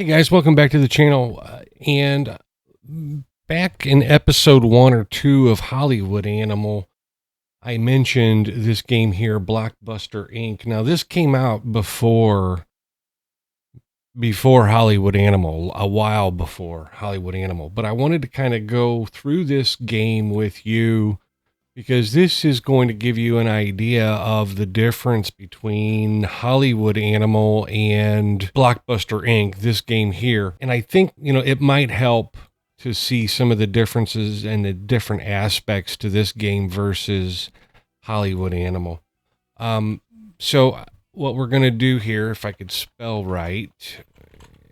Hey guys, welcome back to the channel. And back in episode 1 or 2 of Hollywood Animal, I mentioned this game here, Blockbuster Inc. Now, this came out before Hollywood Animal, a while before Hollywood Animal. But I wanted to kind of go through this game with you because this is going to give you an idea of the difference between Hollywood Animal and Blockbuster Inc., this game here. And I think, it might help to see some of the differences and the different aspects to this game versus Hollywood Animal. So what we're going to do here, if I could spell right,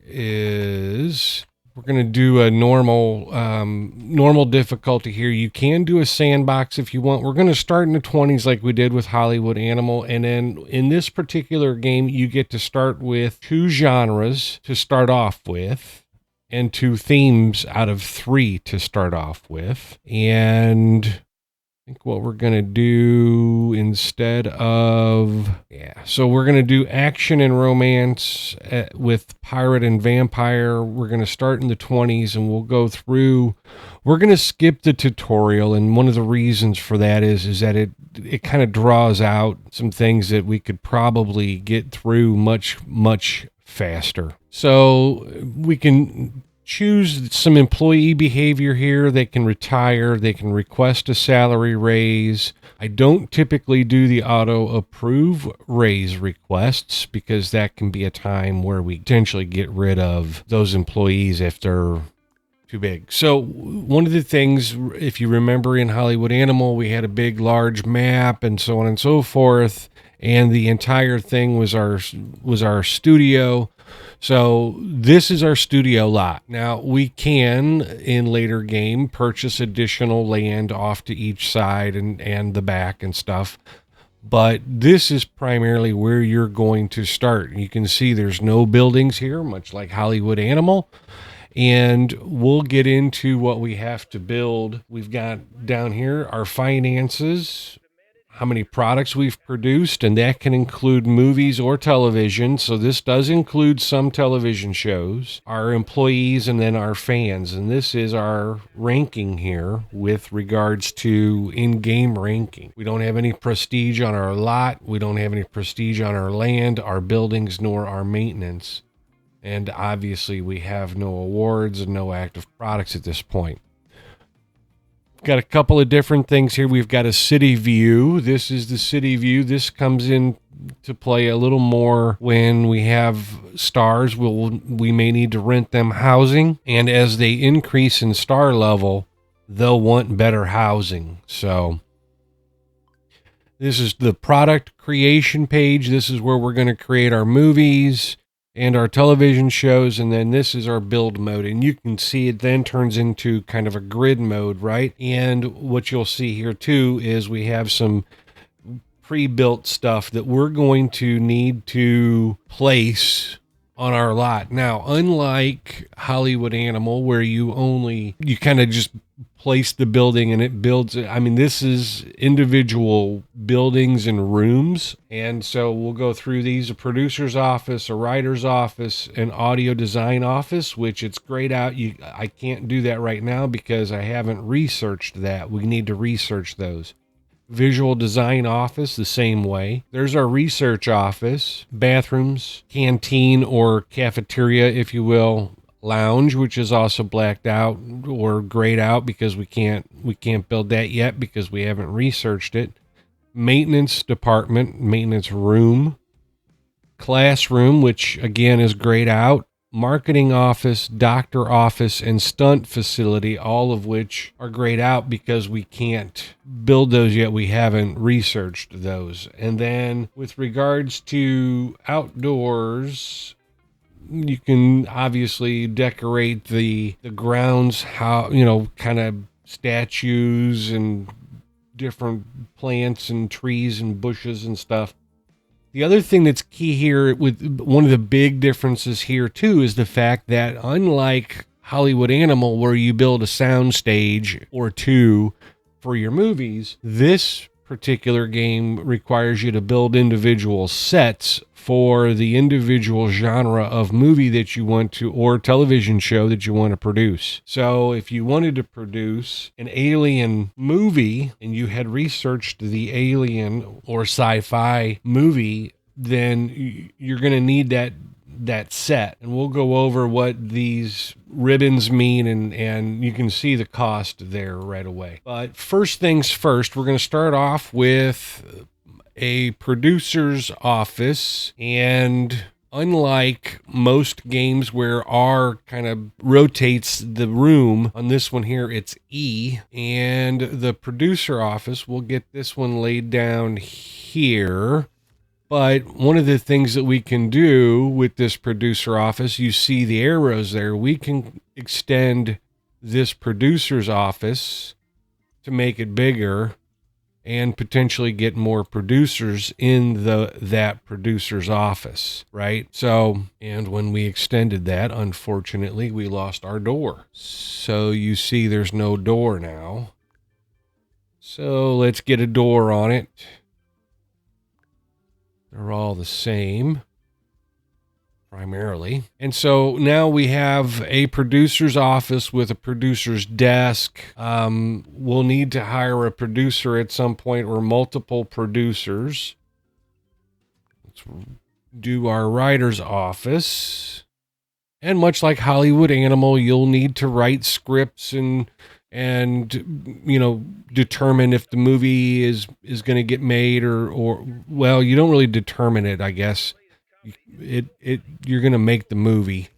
is we're going to do a normal difficulty here. You can do a sandbox if you want. We're going to start in the 20s like we did with Hollywood Animal. And then in this particular game, you get to start with 2 genres to start off with and 2 themes out of 3 to start off with. And I think what we're going to do instead of, so we're going to do action and romance with pirate and vampire. We're going to start in the 20s and we'll go through, we're going to skip the tutorial. And one of the reasons for that is that it kind of draws out some things that we could probably get through much faster. So we can choose some employee behavior here. They can retire. They can request a salary raise. I don't typically do the auto approve raise requests because that can be a time where we potentially get rid of those employees if they're too big. So one of the things, if you remember in Hollywood Animal, we had a big, large map and so on and so forth. And the entire thing was our studio. So this is our studio lot. Now we can, in later game, purchase additional land off to each side and the back and stuff. But this is primarily where you're going to start. You can see there's no buildings here, much like Hollywood Animal. And we'll get into what we have to build. We've got down here our finances, how many products we've produced, and that can include movies or television. So this does include some television shows, our employees, and then our fans. And this is our ranking here with regards to in-game ranking. We don't have any prestige on our lot. We don't have any prestige on our land, our buildings, nor our maintenance. And obviously we have no awards and no active products at this point. Got a couple of different things here. We've got a city view. This is the city view. This comes in to play a little more when we have stars. We may need to rent them housing. And as they increase in star level, they'll want better housing. So this is the product creation page. This is where we're going to create our movies and our television shows, and then this is our build mode, and you can see it then turns into kind of a grid mode, right? And what you'll see here too is we have some pre-built stuff that we're going to need to place on our lot. Now, unlike Hollywood Animal, where you kind of just place the building and it builds it. I mean, this is individual buildings and rooms. And so we'll go through these: a producer's office, a writer's office, an audio design office, which it's grayed out. I can't do that right now because I haven't researched that. We need to research those. Visual design office, the same way. There's our research office, bathrooms, canteen or cafeteria, if you will, lounge, which is also blacked out or grayed out because we can't build that yet because we haven't researched it. Maintenance department, maintenance room, classroom, which again is grayed out. Marketing office, doctor office, and stunt facility, all of which are grayed out because we can't build those yet. We haven't researched those. And then with regards to outdoors, you can obviously decorate the grounds, kind of statues and different plants and trees and bushes and stuff. The other thing that's key here, with one of the big differences here too, is the fact that unlike Hollywood Animal, where you build a sound stage or 2 for your movies, this particular game requires you to build individual sets for the individual genre of movie that you want to, or television show that you want to produce. So if you wanted to produce an alien movie and you had researched the alien or sci-fi movie, then you're going to need that set, and we'll go over what these ribbons mean, and you can see the cost there right away. But first things first, we're going to start off with a producer's office, and unlike most games where R kind of rotates the room, on this one here it's E, and the producer office, we'll get this one laid down here. But one of the things that we can do with this producer office, you see the arrows there, we can extend this producer's office to make it bigger and potentially get more producers in that producer's office, right? So, and when we extended that, unfortunately, we lost our door. So you see there's no door now. So let's get a door on it. They're all the same, primarily. And so now we have a producer's office with a producer's desk. We'll need to hire a producer at some point, or multiple producers. Let's do our writer's office. And much like Hollywood Animal, you'll need to write scripts and determine if the movie is going to get made or well, you don't really determine it, I guess. You're going to make the movie.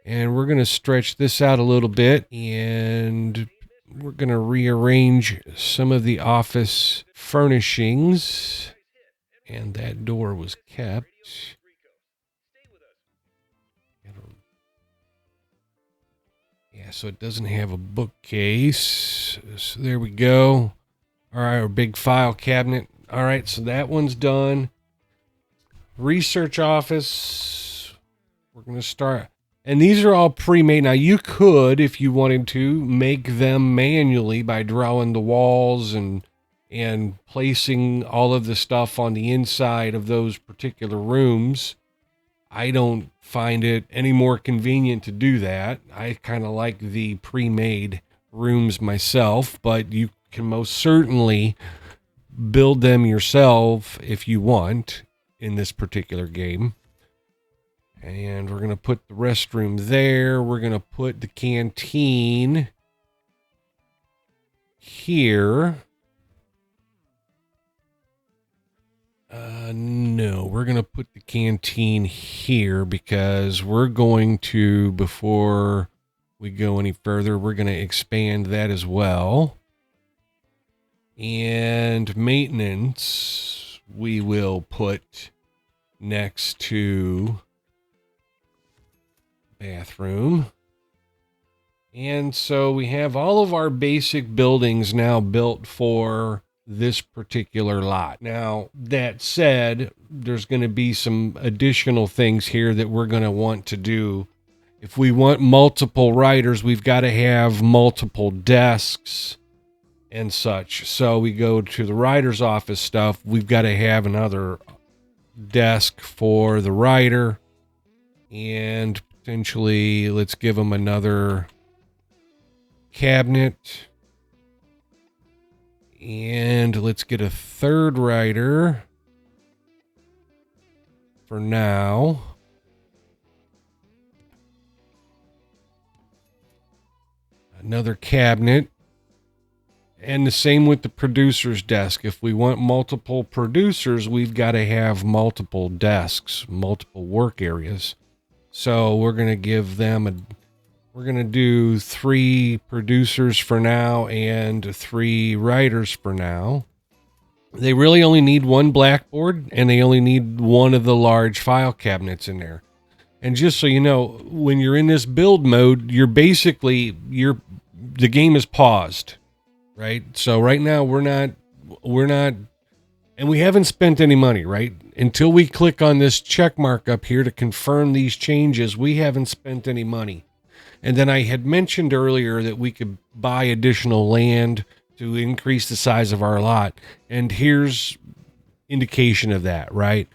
And we're going to stretch this out a little bit, and we're going to rearrange some of the office furnishings, and that door was kept. Yeah, so it doesn't have a bookcase. So there we go. All right, our big file cabinet. All right, so that one's done. Research office. We're going to start. And these are all pre-made. Now, you could, if you wanted to, make them manually by drawing the walls and placing all of the stuff on the inside of those particular rooms. I don't find it any more convenient to do that. I kind of like the pre-made rooms myself, but you can most certainly build them yourself if you want in this particular game. And we're going to put the restroom there. We're going to put the canteen here. No, we're going to put the canteen here because we're going to, before we go any further, we're going to expand that as well. And maintenance, we will put next to bathroom. And so we have all of our basic buildings now built for this particular lot. Now, that said, there's going to be some additional things here that we're going to want to do. If we want multiple writers, we've got to have multiple desks and such. So we go to the writer's office stuff. We've got to have another desk for the writer, and potentially let's give them another cabinet. And let's get a third writer for now. Another cabinet. And the same with the producer's desk. If we want multiple producers, we've got to have multiple desks, multiple work areas. So we're going to give them we're going to do 3 producers for now and 3 writers for now. They really only need 1 blackboard, and they only need 1 of the large file cabinets in there. And just so you know, when you're in this build mode, the game is paused, right? So right now we're not, and we haven't spent any money, right? Until we click on this check mark up here to confirm these changes, we haven't spent any money. And then I had mentioned earlier that we could buy additional land to increase the size of our lot. And here's indication of that, right?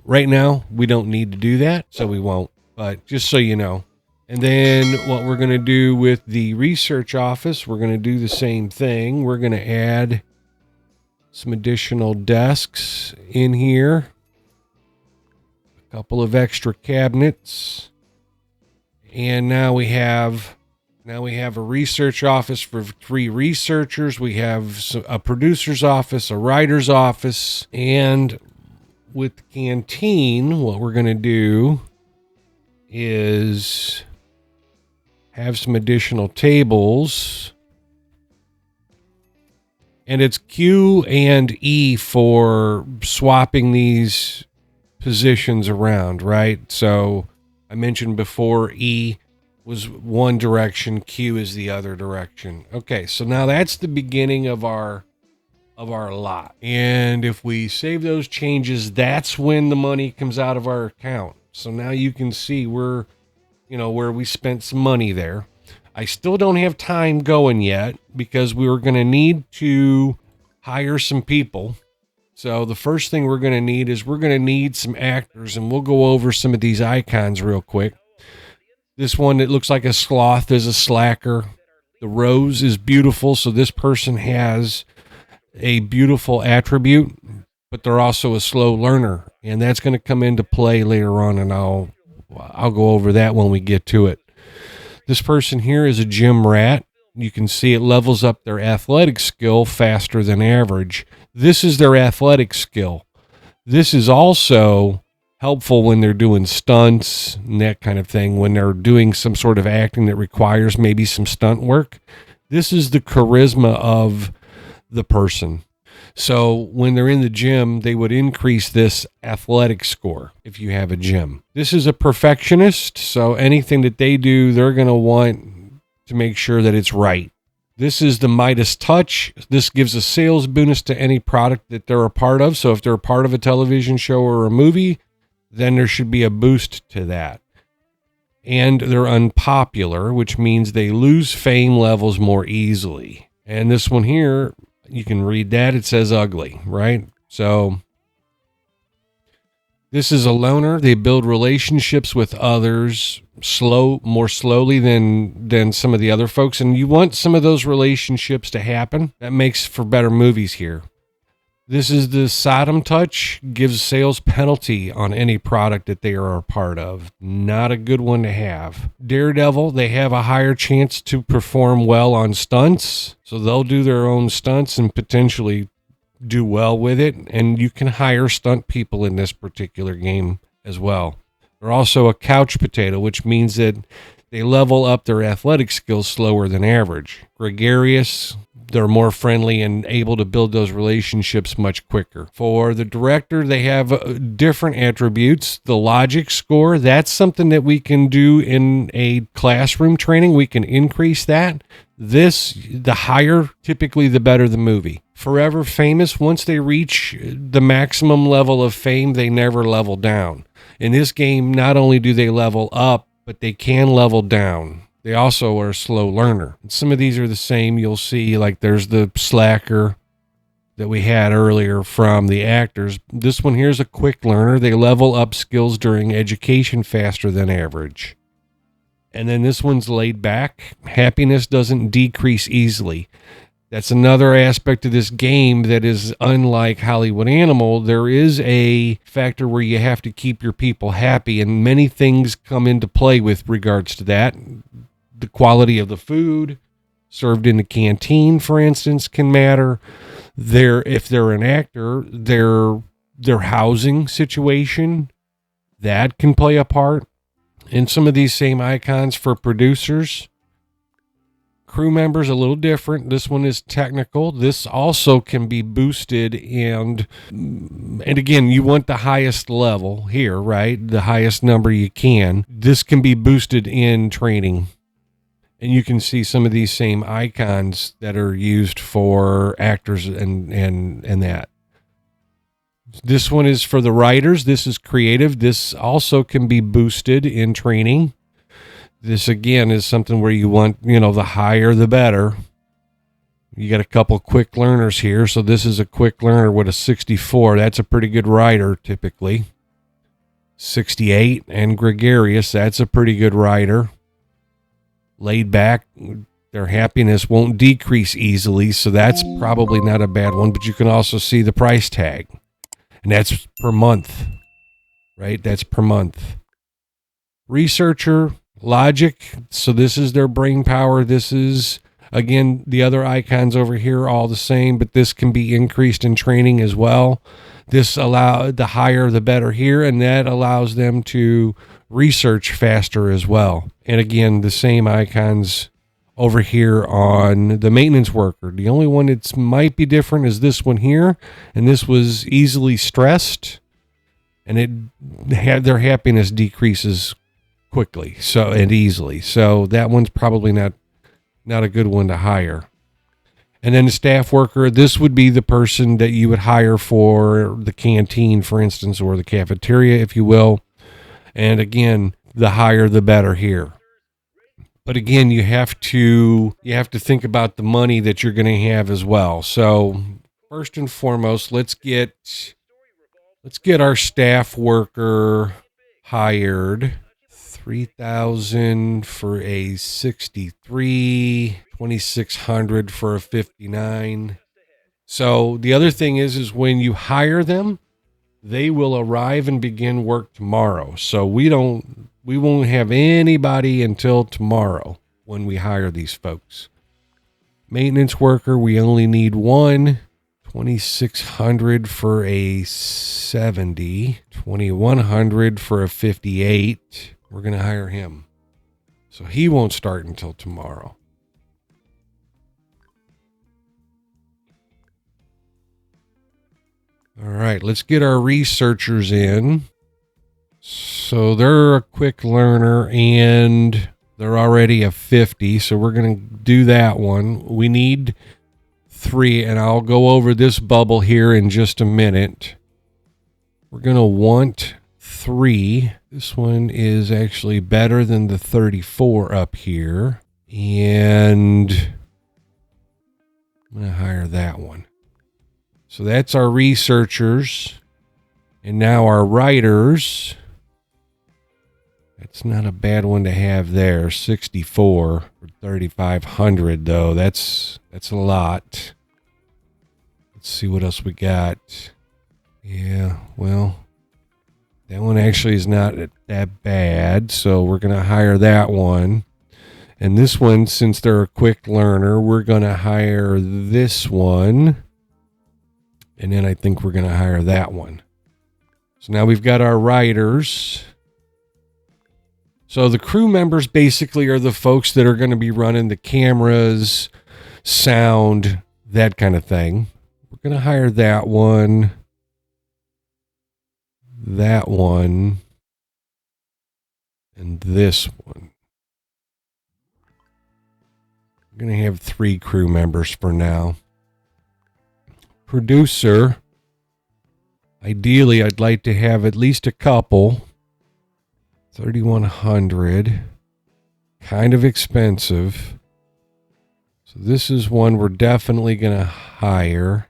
Right now, we don't need to do that, so we won't. But just so you know. And then what we're going to do with the research office, we're going to do the same thing. We're going to add some additional desks in here. A couple of extra cabinets. And now we have a research office for 3 researchers. We have a producer's office, a writer's office, and with the canteen, what we're going to do is have some additional tables. And it's Q and E for swapping these positions around, right? So I mentioned before E was one direction, Q is the other direction. Okay, so now that's the beginning of our lot. And if we save those changes, that's when the money comes out of our account. So now you can see where we spent some money there. I still don't have time going yet because we were going to need to hire some people. So the first thing we're going to need some actors, and we'll go over some of these icons real quick. This one that looks like a sloth is a slacker. The rose is beautiful, so this person has a beautiful attribute, but they're also a slow learner, and that's going to come into play later on, and I'll go over that when we get to it. This person here is a gym rat. You can see it levels up their athletic skill faster than average. This is their athletic skill. This is also helpful when they're doing stunts and that kind of thing, when they're doing some sort of acting that requires maybe some stunt work. This is the charisma of the person. So when they're in the gym, they would increase this athletic score if you have a gym. This is a perfectionist, so anything that they do, they're going to want to make sure that it's right. This is the Midas touch. This gives a sales bonus to any product that they're a part of. So if they're a part of a television show or a movie, then there should be a boost to that. And they're unpopular, which means they lose fame levels more easily. And this one here, you can read that. It says ugly, right? So this is a loner. They build relationships with others more slowly than some of the other folks. And you want some of those relationships to happen. That makes for better movies here. This is the Sodom touch, gives sales penalty on any product that they are a part of. Not a good one to have. Daredevil, they have a higher chance to perform well on stunts. So they'll do their own stunts and potentially do well with it. And you can hire stunt people in this particular game as well. They're also a couch potato, which means that they level up their athletic skills slower than average. Gregarious, they're more friendly and able to build those relationships much quicker. For the director, they have different attributes. The logic score, that's something that we can do in a classroom training. We can increase that. The higher, typically the better the movie. Forever famous, once they reach the maximum level of fame, they never level down. In this game, not only do they level up, but they can level down. They also are a slow learner. Some of these are the same. You'll see, like there's the slacker that we had earlier from the actors. This one here is a quick learner. They level up skills during education faster than average. And then this one's laid back. Happiness doesn't decrease easily. That's another aspect of this game that is unlike Hollywood Animal. There is a factor where you have to keep your people happy, and many things come into play with regards to that. The quality of the food served in the canteen, for instance, can matter. If they're an actor, their housing situation, that can play a part. And some of these same icons for producers. Crew members, a little different. This one is technical. This also can be boosted, and again, you want the highest level here, right? The highest number you can. This can be boosted in training. And you can see some of these same icons that are used for actors and that. This one is for the writers. This is creative. This also can be boosted in training. This, again, is something where you want, the higher the better. You got a couple quick learners here. So this is a quick learner with a 64. That's a pretty good rider typically. 68 and gregarious. That's a pretty good rider. Laid back. Their happiness won't decrease easily. So that's probably not a bad one. But you can also see the price tag. And that's per month. Right? That's per month. Researcher. Logic. So this is their brain power. This is, again, the other icons over here are all the same, but this can be increased in training as well. This the higher the better here, and that allows them to research faster as well. And again, the same icons over here on the maintenance worker. The only one that might be different is this one here, and this was easily stressed, and their happiness decreases quickly and easily. So that one's probably not a good one to hire. And then the staff worker, this would be the person that you would hire for the canteen, for instance, or the cafeteria, if you will. And again, the higher the better here. But again, you have to think about the money that you're going to have as well. So first and foremost, let's get our staff worker hired. 3,000 for a 63, 2,600 for a 59. So the other thing is when you hire them, they will arrive and begin work tomorrow. So we won't have anybody until tomorrow when we hire these folks. Maintenance worker, we only need one. 2,600 for a 70, 2,100 for a 58. We're going to hire him. So he won't start until tomorrow. All right, let's get our researchers in. So they're a quick learner and they're already a 50. So we're going to do that one. We need 3, and I'll go over this bubble here in just a minute. We're going to want 3. This one is actually better than the 34 up here. And I'm going to hire that one. So that's our researchers. And now our writers. That's not a bad one to have there. 64 for 3,500 though. That's a lot. Let's see what else we got. Yeah, well, that one actually is not that bad. So we're going to hire that one. And this one, since they're a quick learner, we're going to hire this one. And then I think we're going to hire that one. So now we've got our writers. So the crew members basically are the folks that are going to be running the cameras, sound, that kind of thing. We're going to hire that one, and this one. We're going to have 3 crew members for now. Producer. Ideally, I'd like to have at least a couple. 3,100. Kind of expensive. So this is one we're definitely going to hire.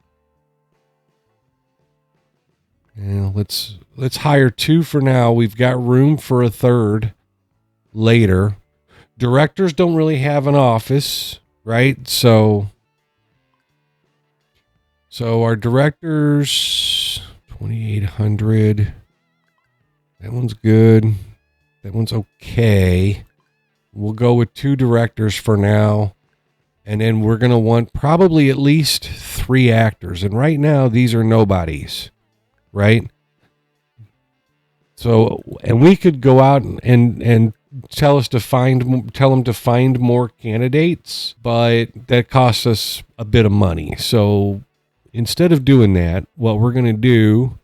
And let's hire 2 for now. We've got room for a 3rd later. Directors don't really have an office, right? So our directors, 2,800. That one's good. That one's okay. We'll go with 2 directors for now. And then we're going to want probably at least 3 actors. And right now, these are nobodies, right? So, and we could go out and tell them to find more candidates, but that costs us a bit of money. So instead of doing that, what we're going to do,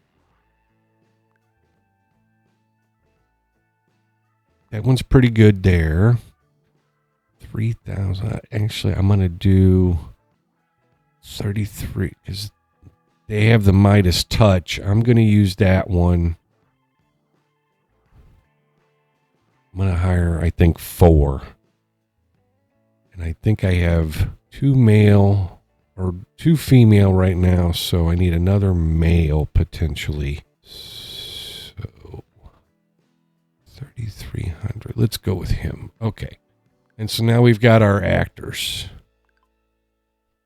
that one's pretty good there. 3,000. Actually, I'm going to do 33 because they have the Midas touch. I'm going to use that one. I'm going to hire, I think, 4. And I think I have 2 male, or 2 female right now, so I need another male potentially. So 3,300. Let's go with him. Okay. And so now we've got our actors.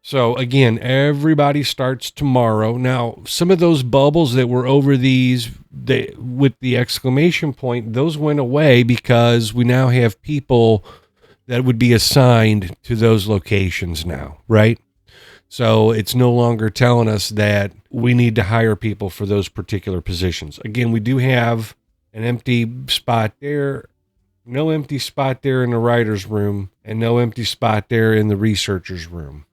So again, everybody starts tomorrow. Now, some of those bubbles that were over these with the exclamation point, those went away because we now have people that would be assigned to those locations now, right? So it's no longer telling us that we need to hire people for those particular positions. Again, we do have an empty spot there, no empty spot there in the writer's room, and no empty spot there in the researcher's room.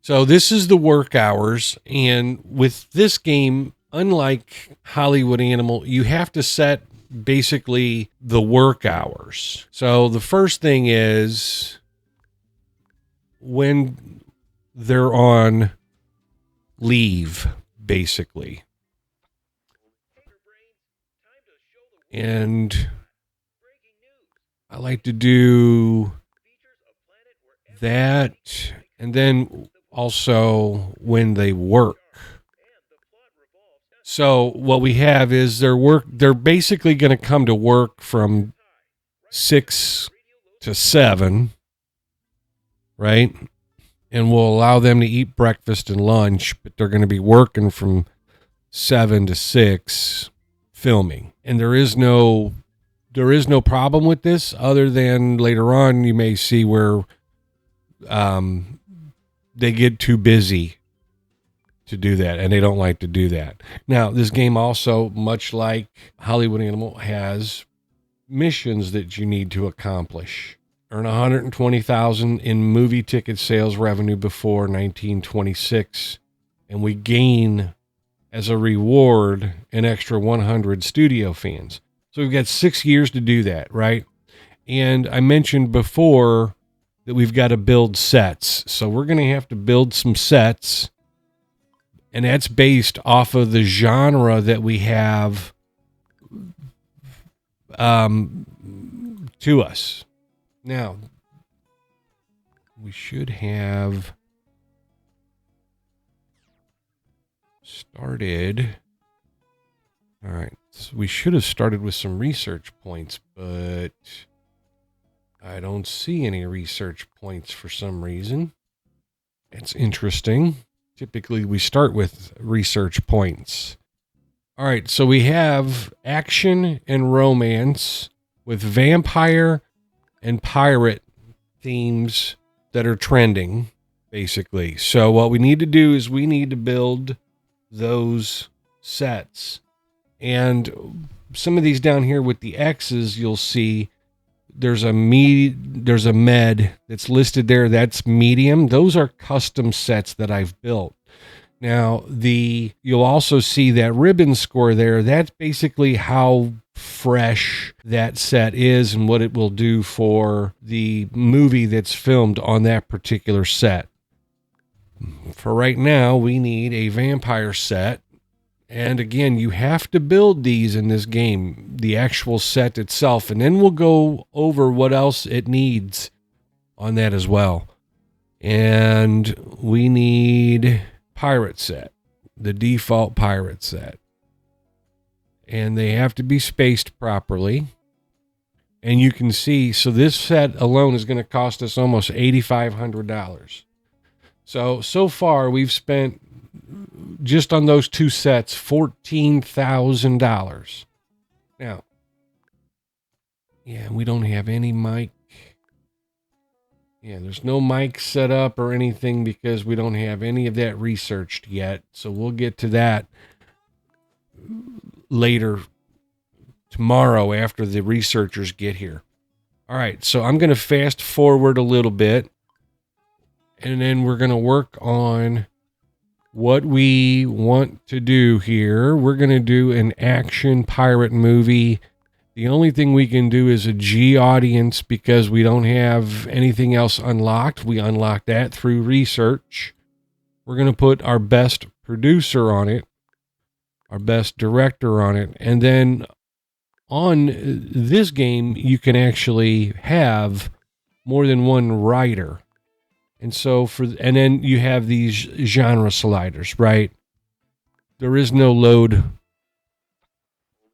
So this is the work hours, and with this game, unlike Hollywood Animal, you have to set basically the work hours. So the first thing is when they're on leave, basically. And I like to do that, and then also when they work. So what we have is they're basically going to come to work from 6 to 7, right? And we'll allow them to eat breakfast and lunch, but they're going to be working from 7 to 6 filming. And there is no problem with this, other than later on you may see where they get too busy to do that, and they don't like to do that. Now, this game also, much like Hollywood Animal, has missions that you need to accomplish. Earn $120,000 in movie ticket sales revenue before 1926, and we gain as a reward an extra 100 studio fans. So we've got 6 years to do that, right? And I mentioned before that we've got to build sets. So we're going to have to build some sets, and that's based off of the genre that we have to us. Now, we should have started. All right. So we should have started with some research points, but I don't see any research points for some reason. It's interesting. Typically, we start with research points. All right, so we have action and romance with vampire and pirate themes that are trending, basically. So what we need to do is we need to build those sets. And some of these down here with the X's, you'll see there's a med that's listed there. That's medium. Those are custom sets that I've built. Now, you'll also see that ribbon score there. That's basically how fresh that set is and what it will do for the movie that's filmed on that particular set. For right now, we need a vampire set. And again, you have to build these in this game, the actual set itself, and then we'll go over what else it needs on that as well. And we need pirate set, the default pirate set. And they have to be spaced properly. And you can see, so this set alone is going to cost us almost $8,500. So far we've spent just on those two sets $14,000. Now, yeah, we don't have any mic. Yeah, there's no mic set up or anything because we don't have any of that researched yet. So we'll get to that later tomorrow after the researchers get here. All right, so I'm going to fast forward a little bit, and then we're going to work on what we want to do here. We're going to do an action pirate movie. The only thing we can do is a G audience because we don't have anything else unlocked. We unlocked that through research. We're going to put our best producer on it, our best director on it, and then on this game, you can actually have more than one writer. And so and then you have these genre sliders, right? There is no load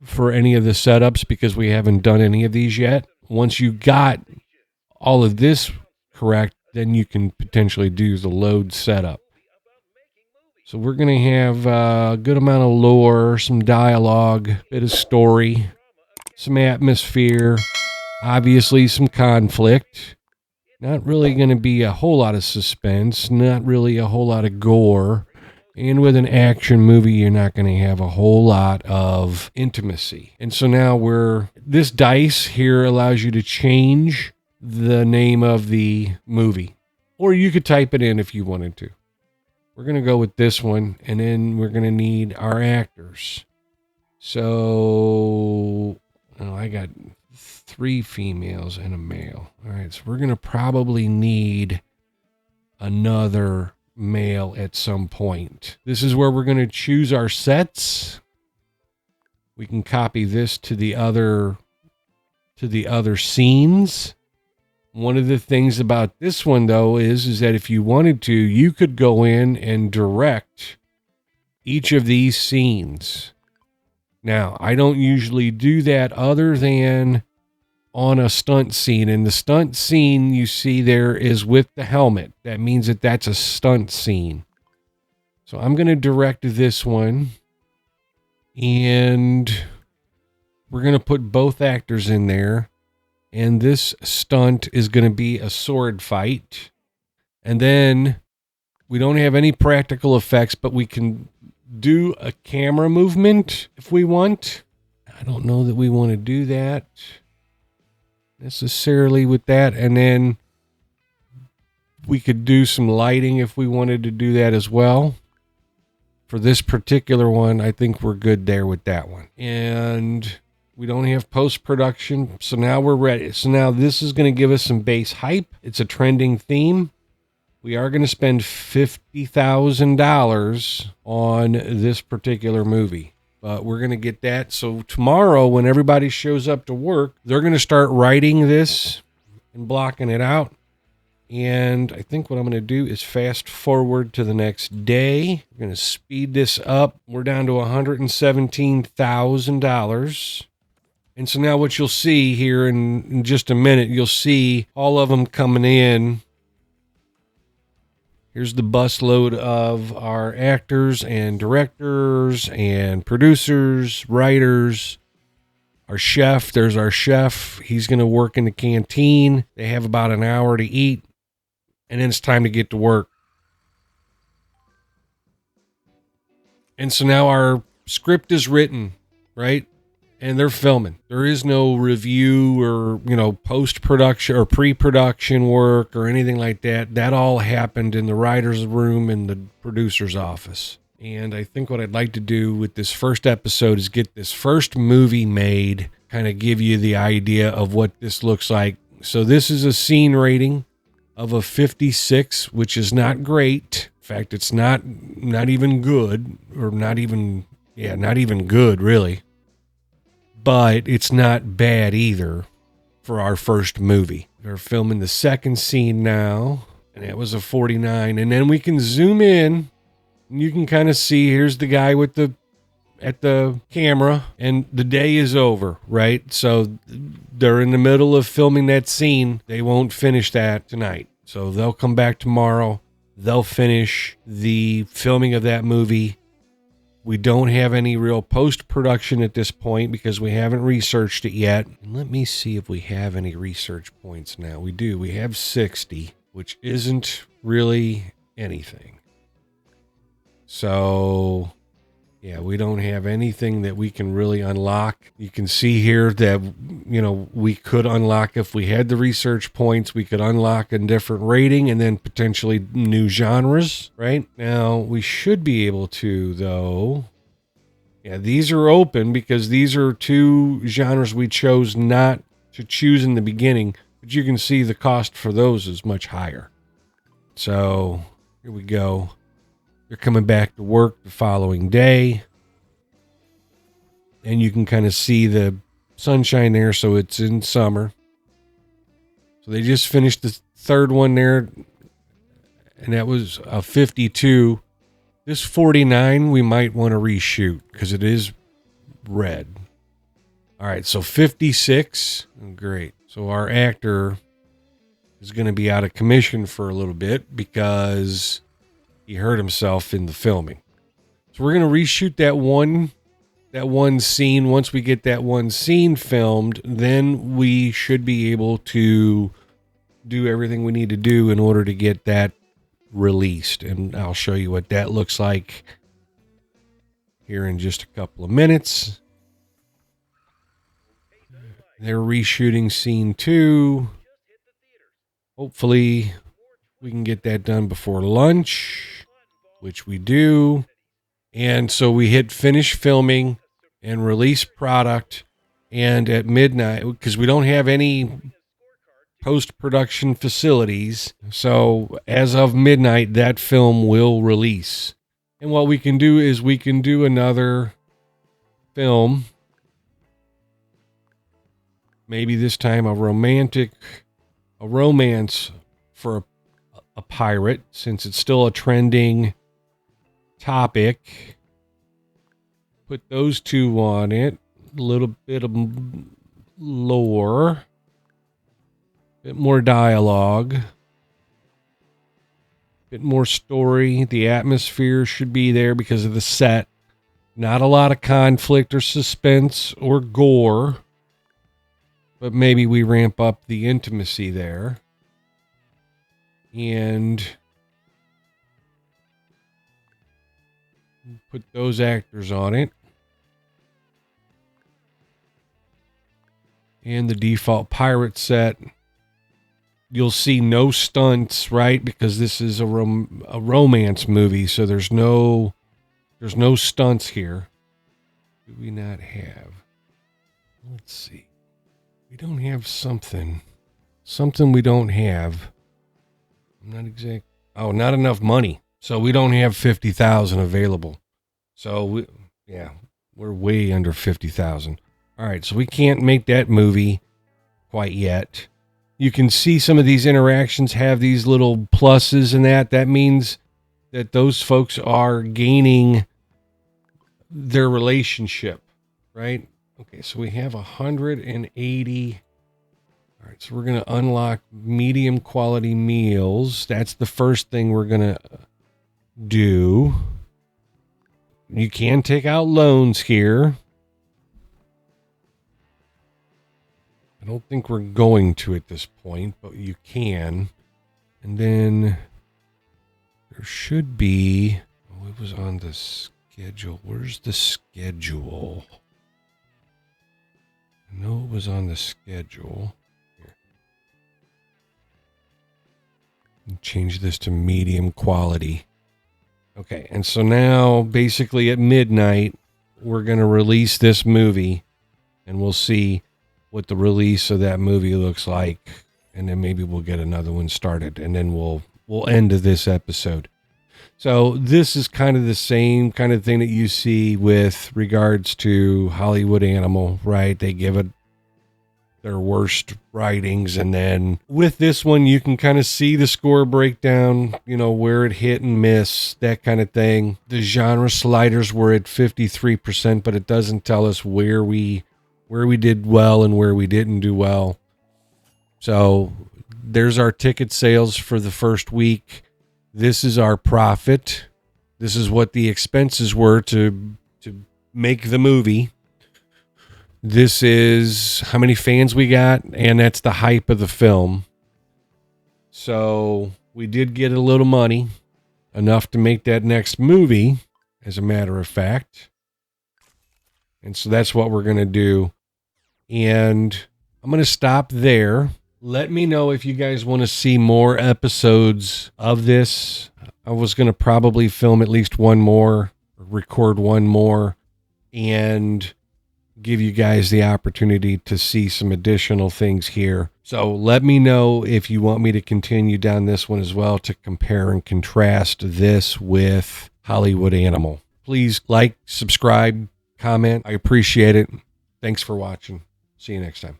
for any of the setups because we haven't done any of these yet. Once you got all of this correct, then you can potentially do the load setup. So we're going to have a good amount of lore, some dialogue, bit of story, some atmosphere, obviously some conflict. Not really going to be a whole lot of suspense, not really a whole lot of gore. And with an action movie, you're not going to have a whole lot of intimacy. And so now this dice here allows you to change the name of the movie. Or you could type it in if you wanted to. We're going to go with this one, and then we're going to need our actors. So, I got 3 females and a male. All right, so we're going to probably need another male at some point. This is where we're going to choose our sets. We can copy this to the other scenes. One of the things about this one, though, is that if you wanted to, you could go in and direct each of these scenes. Now, I don't usually do that other than on a stunt scene. And the stunt scene you see there is with the helmet. That means that that's a stunt scene. So I'm going to direct this one. And we're going to put both actors in there. And this stunt is going to be a sword fight. And then we don't have any practical effects, but we can do a camera movement if we want. I don't know that we want to do that necessarily with that. And then we could do some lighting if we wanted to do that as well. For this particular one, I think we're good there with that one. And we don't have post-production, so now we're ready. So now this is going to give us some base hype. It's a trending theme. We are going to spend $50,000 on this particular movie. But we're going to get that. So tomorrow, when everybody shows up to work, they're going to start writing this and blocking it out. And I think what I'm going to do is fast forward to the next day. We're going to speed this up. We're down to $117,000. And so now what you'll see here in just a minute, you'll see all of them coming in. Here's the busload of our actors and directors and producers, writers. Our chef, there's our chef. He's going to work in the canteen. They have about an hour to eat. And then it's time to get to work. And so now our script is written, right? And they're filming. There is no review or, post-production or pre-production work or anything like that. That all happened in the writer's room in the producer's office. And I think what I'd like to do with this first episode is get this first movie made, kind of give you the idea of what this looks like. So this is a scene rating of a 56, which is not great. In fact, it's not even good, or not even good, really. But it's not bad either for our first movie. They're filming the second scene now, and it was a 49. And then we can zoom in, and you can kind of see, here's the guy at the camera, and the day is over, right? So they're in the middle of filming that scene. They won't finish that tonight. So they'll come back tomorrow. They'll finish the filming of that movie. We don't have any real post-production at this point because we haven't researched it yet. And let me see if we have any research points now. We do. We have 60, which isn't really anything. So, yeah, we don't have anything that we can really unlock. You can see here that, we could unlock, if we had the research points, we could unlock a different rating and then potentially new genres, right? Now, we should be able to, though. Yeah, these are open because these are 2 genres we chose not to choose in the beginning, but you can see the cost for those is much higher. So, here we go. They're coming back to work the following day. And you can kind of see the sunshine there, so it's in summer. So they just finished the third one there. and that was a 52. This 49 we might want to reshoot because it is red. All right, so 56. Great. So our actor is going to be out of commission for a little bit because he hurt himself in the filming. So we're going to reshoot that one scene. Once we get that one scene filmed, then we should be able to do everything we need to do in order to get that released. And I'll show you what that looks like here in just a couple of minutes. They're reshooting scene 2. Hopefully we can get that done before lunch, which we do. And so we hit finish filming and release product. And at midnight, because we don't have any post-production facilities, so as of midnight, that film will release. And what we can do is we can do another film. Maybe this time a romance for a pirate, since it's still a trending topic. Put those two on it. A little bit of lore. Bit more dialogue. Bit more story. The atmosphere should be there because of the set. Not a lot of conflict or suspense or gore. But maybe we ramp up the intimacy there. And put those actors on it. And the default pirate set. You'll see no stunts, right? Because this is a romance movie, so there's no stunts here. Do we not have? Let's see. We don't have something we don't have. I'm not exact. Oh, not enough money. So we don't have 50,000 available. So we're way under 50,000. All right, so we can't make that movie quite yet. You can see some of these interactions have these little pluses and that. That means that those folks are gaining their relationship, right? Okay, so we have 180. All right, so we're going to unlock medium quality meals. That's the first thing we're going to do. You can take out loans here. I don't think we're going to at this point, but you can. And then there should be... Oh, it was on the schedule. Where's the schedule? I know it was on the schedule. Here. Change this to medium quality. Okay, and so now, basically at midnight, we're going to release this movie, and we'll see what the release of that movie looks like, and then maybe we'll get another one started, and then we'll end this episode. So this is kind of the same kind of thing that you see with regards to Hollywood Animal, right? They give it their worst writings, and then with this one you can kind of see the score breakdown, where it hit and miss, that kind of thing. The genre sliders were at 53%, but it doesn't tell us where we did well and where we didn't do well. So there's our ticket sales for the first week. This is our profit. This is what the expenses were to make the movie. This is how many fans we got, and that's the hype of the film. So we did get a little money, enough to make that next movie, as a matter of fact. And so that's what we're going to do. And I'm going to stop there. Let me know if you guys want to see more episodes of this. I was going to probably film at least one more, record one more, and give you guys the opportunity to see some additional things here. So let me know if you want me to continue down this one as well, to compare and contrast this with Hollywood Animal. Please like, subscribe, comment. I appreciate it. Thanks for watching. See you next time.